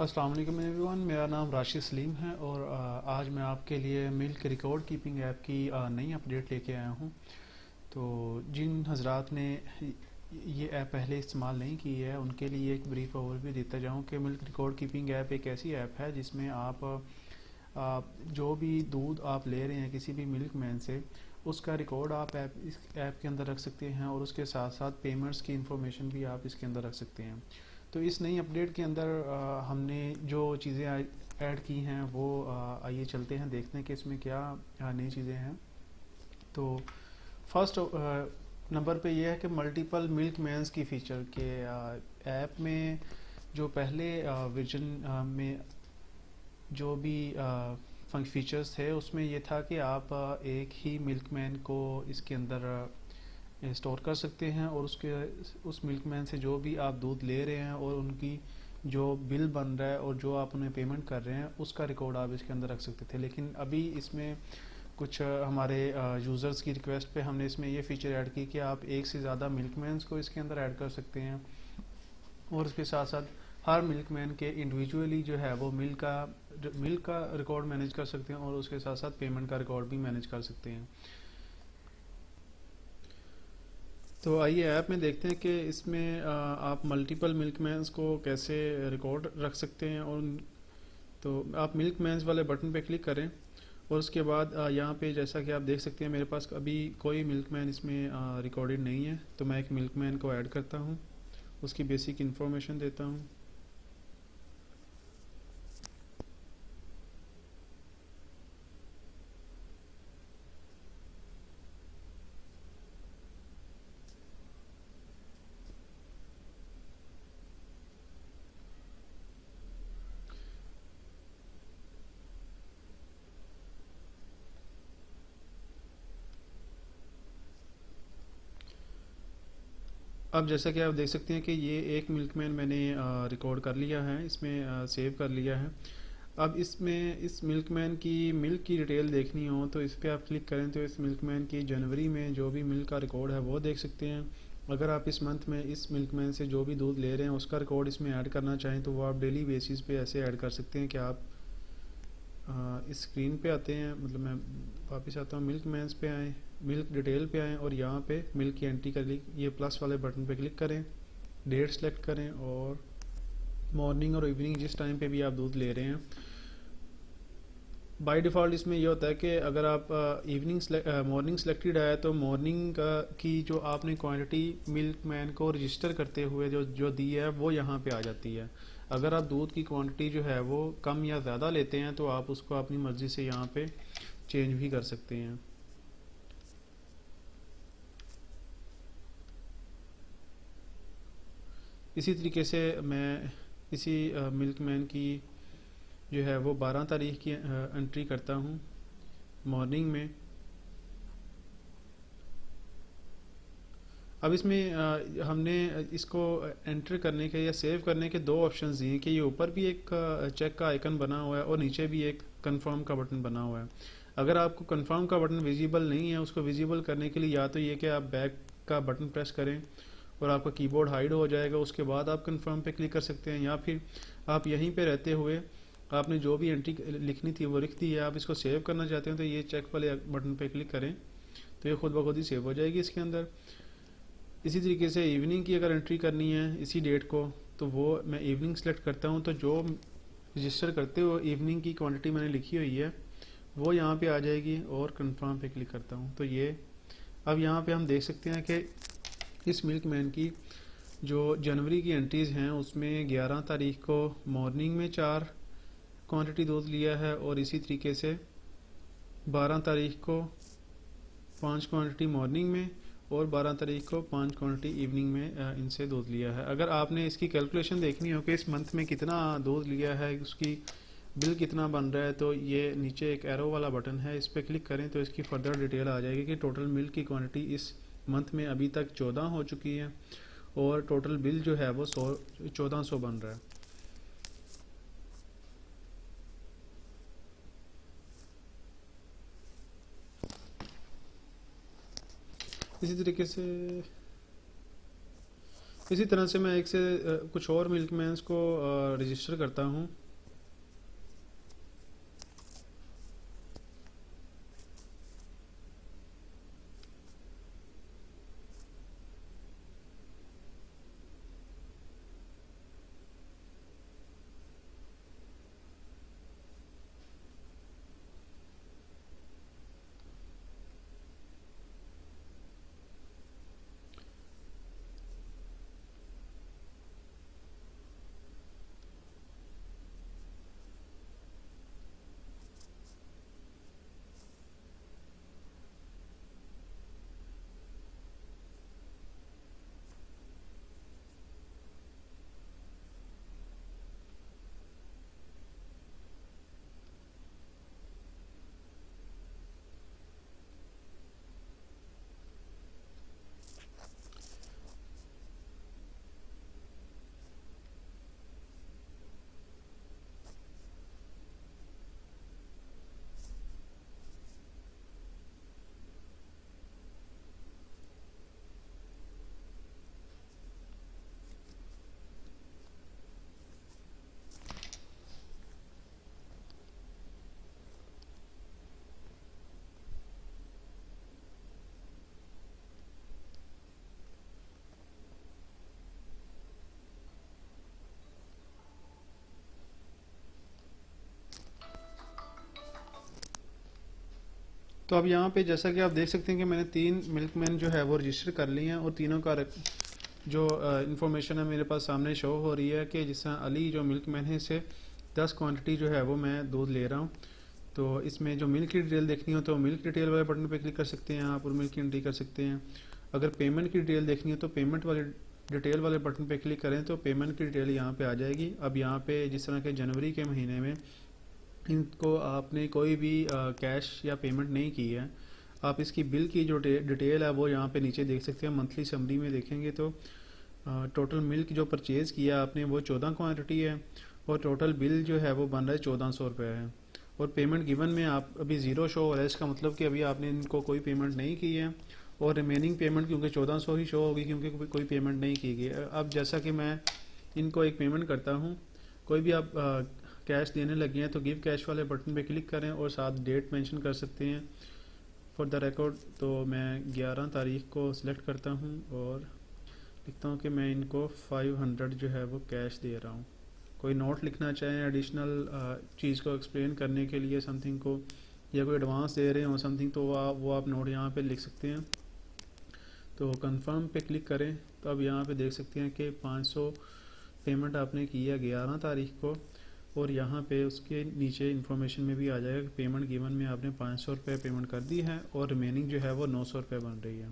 अस्सलाम वालेकुम एवरीवन, मेरा नाम राशिद सलीम है और आज मैं आपके लिए मिल्क रिकॉर्ड कीपिंग ऐप की नई अपडेट लेके आया हूँ। तो जिन हजरात ने ये ऐप पहले इस्तेमाल नहीं की है उनके लिए एक ब्रीफ ओवरव्यू देता जाऊँ कि मिल्क रिकॉर्ड कीपिंग ऐप एक ऐसी ऐप है जिसमें आप जो भी दूध आप ले रहे हैं किसी भी मिल्क मैन से, उसका रिकॉर्ड आप इस ऐप के अंदर रख सकते हैं और उसके साथ साथ पेमेंट्स की इंफॉर्मेशन भी आप इसके अंदर रख सकते हैं। तो इस नई अपडेट के अंदर हमने जो चीज़ें ऐड की हैं वो आइए चलते हैं देखते हैं कि इसमें क्या नई चीज़ें हैं। तो फर्स्ट नंबर पे ये है कि मल्टीपल मिल्क मैन्स की फ़ीचर के ऐप में जो पहले वर्जन में जो भी फीचर्स थे उसमें ये था कि आप एक ही मिल्कमैन को इसके अंदर स्टोर कर सकते हैं और उसके उस मिल्कमैन से जो भी आप दूध ले रहे हैं और उनकी जो बिल बन रहा है और जो आप उन्हें पेमेंट कर रहे हैं उसका रिकॉर्ड आप इसके अंदर रख सकते थे। लेकिन अभी इसमें कुछ हमारे यूज़र्स की रिक्वेस्ट पे हमने इसमें ये फीचर ऐड की कि आप एक से ज़्यादा मिल्कमैन्स को इसके अंदर ऐड कर सकते हैं और उसके साथ साथ हर मिल्कमैन के इंडिविजुअली जो है वो मिल्क का रिकॉर्ड मैनेज कर सकते हैं और उसके साथ साथ पेमेंट का रिकॉर्ड भी मैनेज कर सकते हैं। तो आइए ऐप में देखते हैं कि इसमें आप मल्टीपल मिल्कमैन्स को कैसे रिकॉर्ड रख सकते हैं। और तो आप मिल्कमैन्स वाले बटन पे क्लिक करें और उसके बाद यहाँ पे जैसा कि आप देख सकते हैं मेरे पास अभी कोई मिल्कमैन इसमें रिकॉर्डेड नहीं है, तो मैं एक मिल्कमैन को ऐड करता हूँ, उसकी बेसिक इन्फॉर्मेशन देता हूँ। अब जैसा कि आप देख सकते हैं कि ये एक मिल्कमैन मैंने रिकॉर्ड कर लिया है, इसमें सेव कर लिया है। अब इसमें इस मिल्कमैन की मिल्क की डिटेल देखनी हो तो इस पर आप क्लिक करें तो इस मिल्कमैन की जनवरी में जो भी मिल्क का रिकॉर्ड है वो देख सकते हैं। अगर आप इस मंथ में इस मिल्कमैन से जो भी दूध ले रहे हैं उसका रिकॉर्ड इसमें ऐड करना चाहें तो वो आप डेली बेसिस पे ऐसे ऐड कर सकते हैं कि आप इस स्क्रीन पे आते हैं, मतलब मैं वापस आता हूँ, मिल्क मैन्स पे आएँ, मिल्क डिटेल पे आएँ और यहाँ पे मिल्क की एंट्री कर ली, ये प्लस वाले बटन पे क्लिक करें, डेट सेलेक्ट करें और मॉर्निंग और इवनिंग जिस टाइम पे भी आप दूध ले रहे हैं। बाय डिफ़ॉल्ट इसमें ये होता है कि अगर आप मॉर्निंग सेलेक्टेड है तो मॉर्निंग की जो आपने क्वांटिटी मिल्क मैन को रजिस्टर करते हुए जो जो दी है वो यहाँ पे आ जाती है। अगर आप दूध की क्वांटिटी जो है वो कम या ज़्यादा लेते हैं तो आप उसको अपनी मर्ज़ी से यहाँ पे चेंज भी कर सकते हैं। इसी तरीके से मैं इसी मिल्क मैन की जो है वो 12 तारीख की एंट्री करता हूँ मॉर्निंग में। अब इसमें हमने इसको एंटर करने के या सेव करने के दो ऑप्शंस दिए कि ये ऊपर भी एक चेक का आइकन बना हुआ है और नीचे भी एक कंफर्म का बटन बना हुआ है। अगर आपको कंफर्म का बटन विजिबल नहीं है, उसको विजिबल करने के लिए या तो ये कि आप बैक का बटन प्रेस करें और आपका कीबोर्ड हाइड हो जाएगा, उसके बाद आप कंफर्म पे क्लिक कर सकते हैं, या फिर आप यहीं पे रहते हुए आपने जो भी एंट्री लिखनी थी वो लिख दी है, आप इसको सेव करना चाहते हैं तो ये चेक वाले बटन पे क्लिक करें तो ये खुद ब खुद ही सेव हो जाएगी इसके अंदर। इसी तरीके से इवनिंग की अगर एंट्री करनी है इसी डेट को तो वो मैं इवनिंग सेलेक्ट करता हूँ, तो जो रजिस्टर करते हुए इवनिंग की क्वांटिटी मैंने लिखी हुई है वो यहाँ पे आ जाएगी और कंफर्म पे क्लिक करता हूँ। तो ये अब यहाँ पे हम देख सकते हैं कि इस मिल्क मैन की जो जनवरी की एंट्रीज़ हैं उसमें 11 तारीख को मॉर्निंग में 4 क्वांटिटी दूध लिया है और इसी तरीके से 12 तारीख को 5 क्वांटिटी मॉर्निंग में और 12 तारीख को 5 क्वांटिटी इवनिंग में इनसे दूध लिया है। अगर आपने इसकी कैलकुलेशन देखनी हो कि इस मंथ में कितना दूध लिया है, उसकी बिल कितना बन रहा है, तो ये नीचे एक एरो वाला बटन है, इस पर क्लिक करें तो इसकी फर्दर डिटेल आ जाएगी कि टोटल मिल्क की क्वांटिटी इस मंथ में अभी तक 14 हो चुकी है और टोटल बिल जो है वो 1400 बन रहा है। इसी तरह से मैं एक से कुछ और मिल्कमैन्स को रजिस्टर करता हूँ। तो अब यहाँ पे जैसा कि आप देख सकते हैं कि मैंने 3 मिल्कमैन जो है वो रजिस्टर कर लिए हैं, और तीनों का जो इंफॉर्मेशन है मेरे पास सामने शो हो रही है कि जिस तरह अली जो मिल्कमैन है इससे 10 क्वांटिटी जो है वो मैं दूध ले रहा हूँ। तो इसमें जो मिल्क की डिटेल देखनी हो तो मिल्क डिटेल वाले बटन पे क्लिक कर सकते हैं आप और मिल्क की एंट्री कर सकते हैं। अगर पेमेंट की डिटेल देखनी हो तो पेमेंट वाले डिटेल वाले बटन पे क्लिक करें तो पेमेंट की डिटेल यहाँ पे आ जाएगी। अब यहाँ पे जिस तरह के जनवरी के महीने में इनको आपने कोई भी कैश या पेमेंट नहीं की है, आप इसकी बिल की जो डिटेल है वो यहाँ पे नीचे देख सकते हैं। मंथली समरी में देखेंगे तो टोटल मिल्क जो परचेज़ किया आपने वो 14 क्वांटिटी है, और टोटल बिल जो है वो बन रहा है 1400 रुपये है। और पेमेंट गिवन में आप अभी ज़ीरो शो हो रहा है, इसका मतलब कि अभी आपने इनको कोई पेमेंट नहीं की है, और रिमेनिंग पेमेंट क्योंकि 1400 ही शो होगी क्योंकि कोई पेमेंट नहीं की गई। अब जैसा कि मैं इनको एक पेमेंट करता हूँ, कोई भी आप कैश देने लगे हैं तो गिव कैश वाले बटन पे क्लिक करें और साथ डेट मेंशन कर सकते हैं फॉर द रिकॉर्ड। तो मैं 11 तारीख को सिलेक्ट करता हूँ और लिखता हूँ कि मैं इनको 500 जो है वो कैश दे रहा हूँ। कोई नोट लिखना चाहें एडिशनल चीज़ को एक्सप्लेन करने के लिए समथिंग को, या कोई एडवांस दे रहे हो समथिंग, तो वो आप नोट यहाँ पे लिख सकते हैं। तो कंफर्म पे क्लिक करें तो अब यहाँ पे देख सकते हैं कि 500 पेमेंट आपने की है 11 तारीख को, और यहाँ पे उसके नीचे इन्फॉर्मेशन में भी आ जाएगा कि पेमेंट गिवन में आपने 500 रुपये पेमेंट कर दी है और रिमेनिंग जो है वो 900 रुपये बन रही है।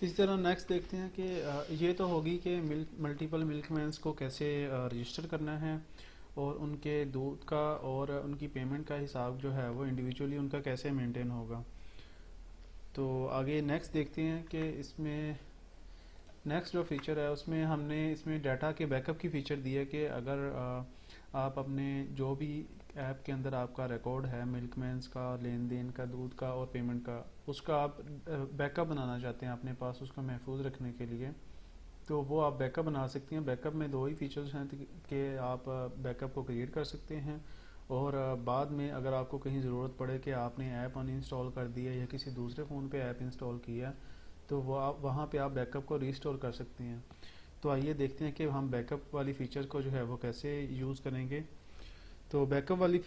इसी तरह नेक्स्ट देखते हैं कि ये तो होगी कि मल्टीपल मिल्कमैन्स को कैसे रजिस्टर करना है, और उनके दूध का और उनकी पेमेंट का हिसाब जो है वो इंडिविजुअली उनका कैसे मेंटेन होगा। तो आगे नेक्स्ट देखते हैं कि इसमें नेक्स्ट जो फीचर है उसमें हमने इसमें डाटा के बैकअप की फ़ीचर दी है कि अगर आप अपने जो भी ऐप के अंदर आपका रिकॉर्ड है मिल्कमैन्स का, लेन देन का, दूध का और पेमेंट का, उसका आप बैकअप बनाना चाहते हैं अपने पास उसको महफूज रखने के लिए, तो वो आप बैकअप बना सकते हैं। बैकअप में दो ही फीचर्स हैं कि आप बैकअप को क्रिएट कर सकते हैं, और बाद में अगर आपको कहीं ज़रूरत पड़े कि आपने ऐप अनइंस्टॉल कर दिया या किसी दूसरे फ़ोन पे ऐप इंस्टॉल किया, तो वो आप वहाँ पे आप बैकअप को रीस्टोर कर सकते हैं। तो आइए देखते हैं कि हम बैकअप वाली फ़ीचर को जो है वो कैसे यूज़ करेंगे। तो बैकअप वाली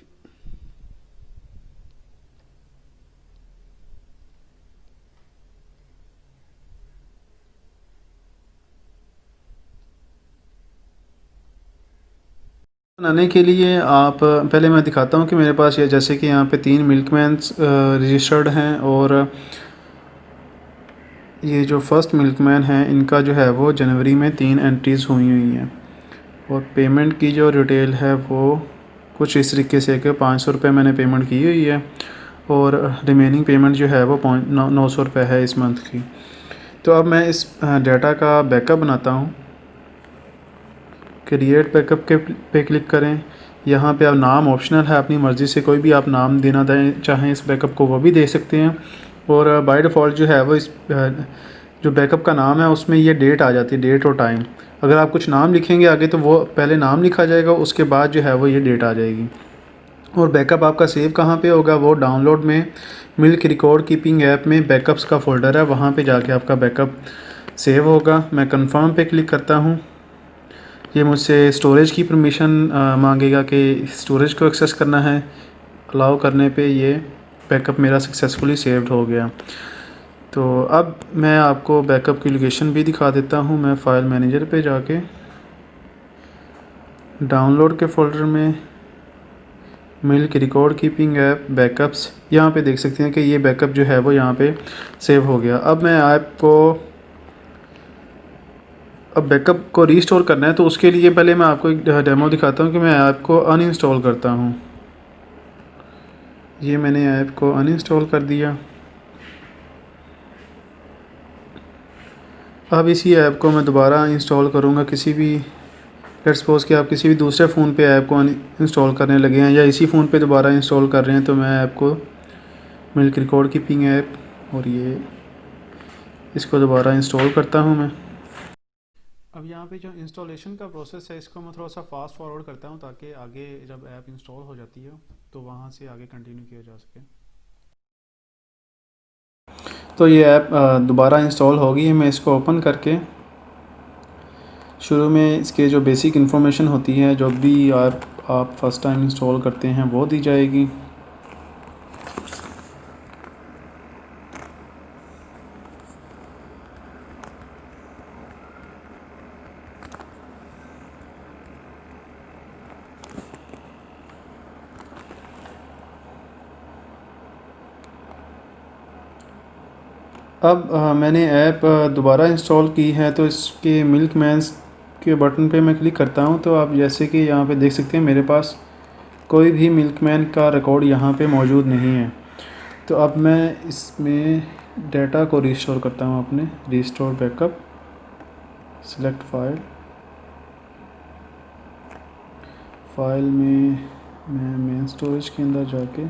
बनाने के लिए आप पहले मैं दिखाता हूँ कि मेरे पास ये जैसे कि यहाँ पे 3 मिल्कमैन्स रजिस्टर्ड हैं, और ये जो फर्स्ट मिल्कमैन है इनका जो है वो जनवरी में 3 एंट्रीज़ हुई हैं, और पेमेंट की जो डिटेल है वो कुछ इस तरीके से कि 500 रुपये मैंने पेमेंट की हुई है, और रिमेनिंग पेमेंट जो है वो 900 रुपये है इस मंथ की। तो अब मैं इस डाटा का बैकअप बनाता हूँ। क्रिएट बैकअप के पे क्लिक करें। यहाँ पे आप नाम ऑप्शनल है, अपनी मर्ज़ी से कोई भी आप नाम देना चाहें इस बैकअप को वो भी दे सकते हैं। और बाय डिफ़ॉल्ट जो है वो इस जो बैकअप का नाम है उसमें ये डेट आ जाती है, डेट और टाइम। अगर आप कुछ नाम लिखेंगे आगे तो वो पहले नाम लिखा जाएगा, उसके बाद जो है वो ये डेट आ जाएगी। और बैकअप आपका सेव कहाँ पे होगा, वो डाउनलोड में मिल्क रिकॉर्ड कीपिंग ऐप में बैकअप्स का फ़ोल्डर है, वहाँ पे जाके आपका बैकअप सेव होगा। मैं कंफर्म पे क्लिक करता हूँ। ये मुझसे स्टोरेज की परमिशन मांगेगा कि स्टोरेज को एक्सेस करना है। अलाउ करने पे ये बैकअप मेरा सक्सेसफुली सेव्ड हो गया। तो अब मैं आपको बैकअप की लोकेशन भी दिखा देता हूँ। मैं फ़ाइल मैनेजर पे जाके डाउनलोड के फ़ोल्डर में milk record keeping app backups, यहाँ पे देख सकते हैं कि ये बैकअप जो है वो यहाँ पे सेव हो गया। अब मैं ऐप को अब बैकअप को रीस्टोर करना है, तो उसके लिए पहले मैं आपको एक डेमो दिखाता हूँ कि मैं ऐप को अनइंस्टॉल करता हूँ। ये मैंने ऐप को अनइंस्टॉल कर दिया। अब इसी ऐप को मैं दोबारा इंस्टॉल करूँगा। किसी भी लेट्स सपोज़ कि आप किसी भी दूसरे फ़ोन पे ऐप को इंस्टॉल करने लगे हैं या इसी फ़ोन पे दोबारा इंस्टॉल कर रहे हैं, तो मैं ऐप को मिल्क रिकॉर्ड कीपिंग ऐप और ये इसको दोबारा इंस्टॉल करता हूँ मैं। अब यहाँ पे जो इंस्टॉलेशन का प्रोसेस है इसको मैं थोड़ा सा फास्ट फॉरवर्ड करता हूँ ताकि आगे जब ऐप इंस्टॉल हो जाती है तो वहाँ से आगे कंटिन्यू किया जा सके। तो ये ऐप दोबारा इंस्टॉल होगी। मैं इसको ओपन करके शुरू में इसके जो बेसिक इन्फॉर्मेशन होती है, जो भी आप फर्स्ट टाइम इंस्टॉल करते हैं वो दी जाएगी। अब मैंने ऐप दोबारा इंस्टॉल की है, तो इसके मिल्क मैन्स के बटन पे मैं क्लिक करता हूँ। तो आप जैसे कि यहाँ पे देख सकते हैं मेरे पास कोई भी मिल्कमैन का रिकॉर्ड यहाँ पे मौजूद नहीं है। तो अब मैं इसमें डाटा को रिस्टोर करता हूँ अपने रिस्टोर बैकअप, सिलेक्ट फाइल में मैं मेन स्टोरेज के अंदर जाके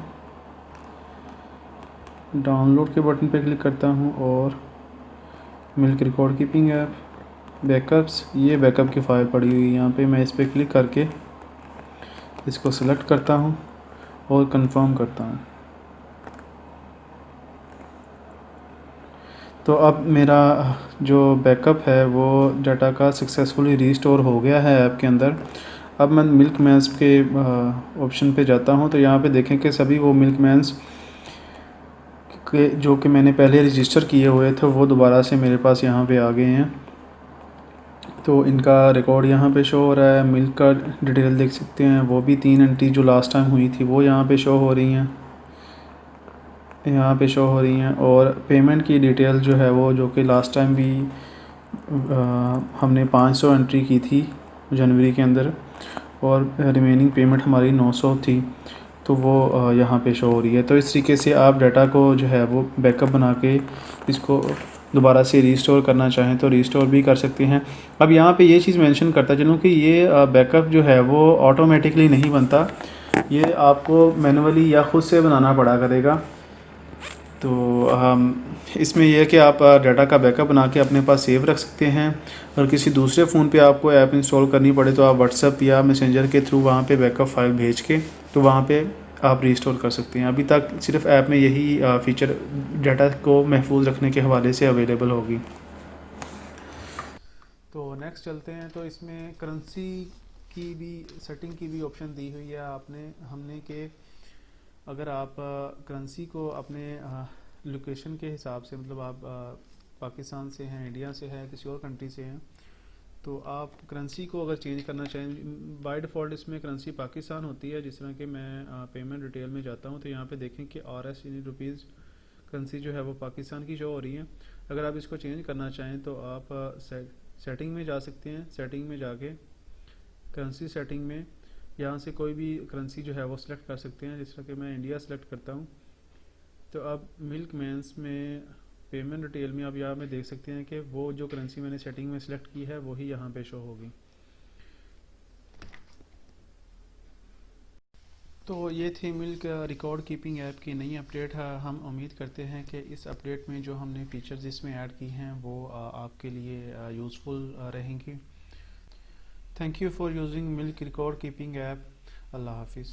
डाउनलोड के बटन पे क्लिक करता हूँ और milk record keeping app backups, ये बैकअप की फ़ाइल पड़ी हुई है यहाँ पे। मैं इस पर क्लिक करके इसको सिलेक्ट करता हूँ और कंफर्म करता हूँ। तो अब मेरा जो बैकअप है वो डाटा का सक्सेसफुली रीस्टोर हो गया है ऐप के अंदर। अब मैं मिल्क मैन्स के ऑप्शन पे जाता हूँ, तो यहाँ पे देखें कि सभी वो मिल्क मैन्स के जो कि मैंने पहले रजिस्टर किए हुए थे वो दोबारा से मेरे पास यहाँ पे आ गए हैं। तो इनका रिकॉर्ड यहाँ पे शो हो रहा है। मिल्क का डिटेल देख सकते हैं, वो भी 3 एंट्री जो लास्ट टाइम हुई थी वो यहाँ पे शो हो रही हैं, और पेमेंट की डिटेल जो है वो जो कि लास्ट टाइम भी हमने 500 एंट्री की थी जनवरी के अंदर और रिमेनिंग पेमेंट हमारी 900 थी, तो वो यहाँ पे शो हो रही है। तो इस तरीके से आप डाटा को जो है वो बैकअप बना के इसको दोबारा से रीस्टोर करना चाहें तो रीस्टोर भी कर सकते हैं। अब यहाँ पे ये चीज़ मेंशन करता चलूँ कि ये बैकअप जो है वो ऑटोमेटिकली नहीं बनता, ये आपको मैनुअली या ख़ुद से बनाना पड़ा करेगा। तो इसमें यह है कि आप डाटा का बैकअप बना के अपने पास सेव रख सकते हैं। और किसी दूसरे फ़ोन पे आपको ऐप इंस्टॉल करनी पड़े तो आप व्हाट्सएप या मैसेंजर के थ्रू वहाँ पे बैकअप फ़ाइल भेज के तो वहाँ पे आप रीस्टोर कर सकते हैं। अभी तक सिर्फ ऐप में यही फ़ीचर डाटा को महफूज रखने के हवाले से अवेलेबल होगी। तो नेक्स्ट चलते हैं। तो इसमें करेंसी की भी सेटिंग की भी ऑप्शन दी हुई है हमने कि अगर आप करेंसी को अपने लोकेशन के हिसाब से, मतलब आप पाकिस्तान से हैं, इंडिया से हैं, किसी और कंट्री से हैं, तो आप करेंसी को अगर चेंज करना चाहें, बाय डिफ़ॉल्ट इसमें करेंसी पाकिस्तान होती है। जिस तरह कि मैं पेमेंट डिटेल में जाता हूं तो यहाँ पे देखें कि RS यानी रुपीज़ करेंसी जो है वो पाकिस्तान की शो हो रही है। अगर आप इसको चेंज करना चाहें तो आप सेटिंग में जा सकते हैं। सेटिंग में जाके करेंसी सेटिंग में यहाँ से कोई भी करेंसी जो है वो सिलेक्ट कर सकते हैं। जिस तरह कि मैं इंडिया सेलेक्ट करता हूँ। तो अब मिल्क मैन्स में पेमेंट डिटेल में आप यहाँ में देख सकते हैं कि वो जो करेंसी मैंने सेटिंग में सिलेक्ट की है वही यहाँ पे शो होगी। तो ये थी मिल्क रिकॉर्ड कीपिंग ऐप की नई अपडेट है। हम उम्मीद करते हैं कि इस अपडेट में जो हमने फीचर्स इसमें ऐड की हैं वो आपके लिए यूज़फुल रहेंगी। Thank you for using milk record keeping app. अल्लाह हाफिज़।